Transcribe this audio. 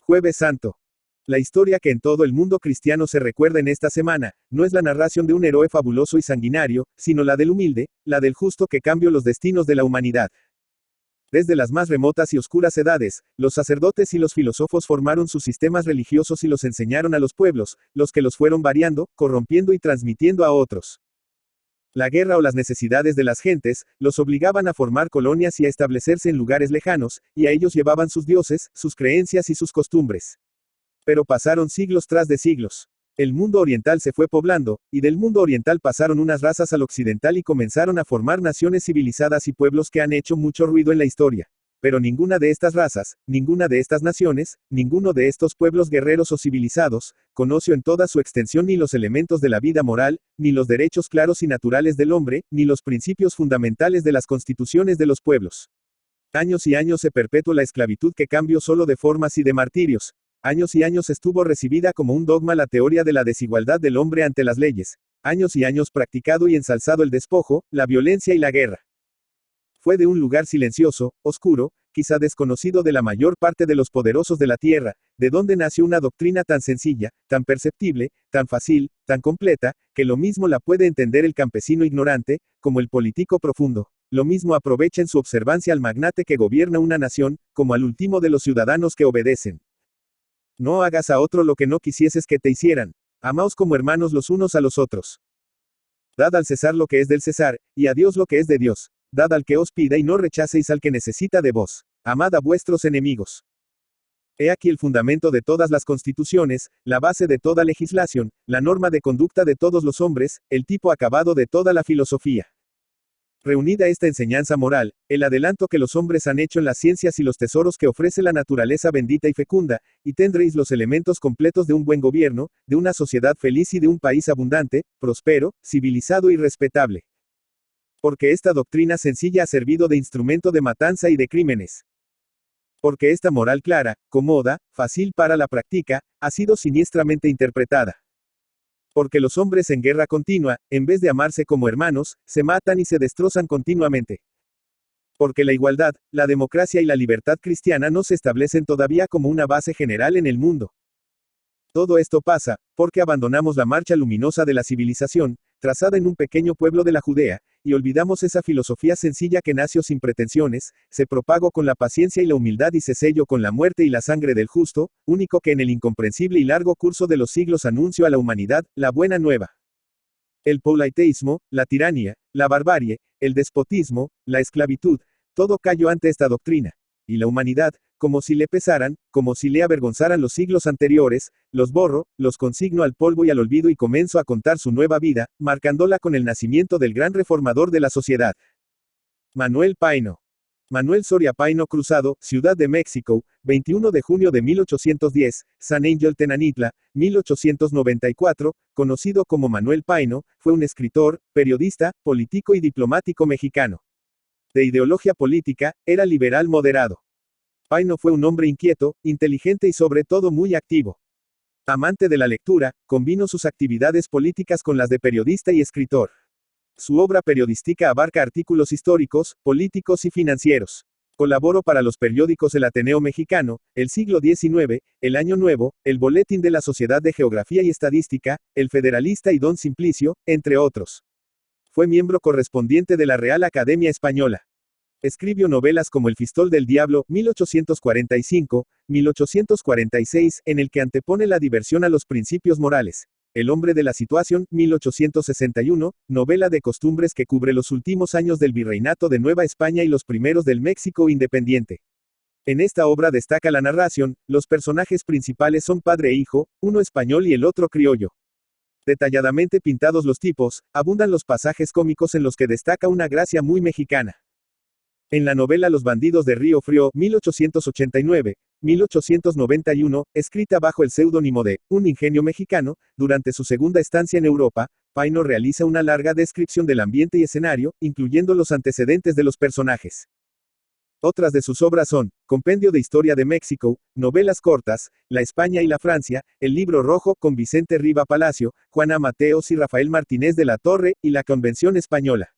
Jueves Santo. La historia que en todo el mundo cristiano se recuerda en esta semana, no es la narración de un héroe fabuloso y sanguinario, sino la del humilde, la del justo que cambió los destinos de la humanidad. Desde las más remotas y oscuras edades, los sacerdotes y los filósofos formaron sus sistemas religiosos y los enseñaron a los pueblos, los que los fueron variando, corrompiendo y transmitiendo a otros. La guerra o las necesidades de las gentes, los obligaban a formar colonias y a establecerse en lugares lejanos, y a ellos llevaban sus dioses, sus creencias y sus costumbres. Pero pasaron siglos tras de siglos. El mundo oriental se fue poblando, y del mundo oriental pasaron unas razas al occidental y comenzaron a formar naciones civilizadas y pueblos que han hecho mucho ruido en la historia. Pero ninguna de estas razas, ninguna de estas naciones, ninguno de estos pueblos guerreros o civilizados, conoció en toda su extensión ni los elementos de la vida moral, ni los derechos claros y naturales del hombre, ni los principios fundamentales de las constituciones de los pueblos. Años y años se perpetuó la esclavitud que cambió solo de formas y de martirios. Años y años estuvo recibida como un dogma la teoría de la desigualdad del hombre ante las leyes. Años y años practicado y ensalzado el despojo, la violencia y la guerra. Fue de un lugar silencioso, oscuro, quizá desconocido de la mayor parte de los poderosos de la tierra, de donde nació una doctrina tan sencilla, tan perceptible, tan fácil, tan completa, que lo mismo la puede entender el campesino ignorante, como el político profundo. Lo mismo aprovecha en su observancia al magnate que gobierna una nación, como al último de los ciudadanos que obedecen. No hagas a otro lo que no quisieses que te hicieran. Amaos como hermanos los unos a los otros. Dad al César lo que es del César, y a Dios lo que es de Dios. Dad al que os pida y no rechacéis al que necesita de vos. Amad a vuestros enemigos. He aquí el fundamento de todas las constituciones, la base de toda legislación, la norma de conducta de todos los hombres, el tipo acabado de toda la filosofía. Reunida esta enseñanza moral, el adelanto que los hombres han hecho en las ciencias y los tesoros que ofrece la naturaleza bendita y fecunda, y tendréis los elementos completos de un buen gobierno, de una sociedad feliz y de un país abundante, próspero, civilizado y respetable. Porque esta doctrina sencilla ha servido de instrumento de matanza y de crímenes. Porque esta moral clara, cómoda, fácil para la práctica, ha sido siniestramente interpretada. Porque los hombres en guerra continua, en vez de amarse como hermanos, se matan y se destrozan continuamente. Porque la igualdad, la democracia y la libertad cristiana no se establecen todavía como una base general en el mundo. Todo esto pasa, porque abandonamos la marcha luminosa de la civilización, trazada en un pequeño pueblo de la Judea, y olvidamos esa filosofía sencilla que nació sin pretensiones, se propagó con la paciencia y la humildad y se selló con la muerte y la sangre del justo, único que en el incomprensible y largo curso de los siglos anunció a la humanidad, la buena nueva. El politeísmo, la tiranía, la barbarie, el despotismo, la esclavitud, todo cayó ante esta doctrina. Y la humanidad, como si le pesaran, como si le avergonzaran los siglos anteriores, los borro, los consigno al polvo y al olvido y comenzó a contar su nueva vida, marcándola con el nacimiento del gran reformador de la sociedad. Manuel Paino. Manuel Soria Paino Cruzado, Ciudad de México, 21 de junio de 1810, San Angel Tenanitla, 1894, conocido como Manuel Paino, fue un escritor, periodista, político y diplomático mexicano. De ideología política, era liberal moderado. Paino fue un hombre inquieto, inteligente y sobre todo muy activo. Amante de la lectura, combinó sus actividades políticas con las de periodista y escritor. Su obra periodística abarca artículos históricos, políticos y financieros. Colaboró para los periódicos El Ateneo Mexicano, El Siglo XIX, El Año Nuevo, El Boletín de la Sociedad de Geografía y Estadística, El Federalista y Don Simplicio, entre otros. Fue miembro correspondiente de la Real Academia Española. Escribió novelas como El Fistol del Diablo, 1845, 1846, en el que antepone la diversión a los principios morales. El hombre de la situación, 1861, novela de costumbres que cubre los últimos años del virreinato de Nueva España y los primeros del México independiente. En esta obra destaca la narración, los personajes principales son padre e hijo, uno español y el otro criollo. Detalladamente pintados los tipos, abundan los pasajes cómicos en los que destaca una gracia muy mexicana. En la novela Los bandidos de Río Frío, 1889, 1891, escrita bajo el seudónimo de Un ingenio mexicano, durante su segunda estancia en Europa, Paino realiza una larga descripción del ambiente y escenario, incluyendo los antecedentes de los personajes. Otras de sus obras son, Compendio de Historia de México, novelas cortas, La España y la Francia, El Libro Rojo con Vicente Riva Palacio, Juana Mateos y Rafael Martínez de la Torre, y La Convención Española.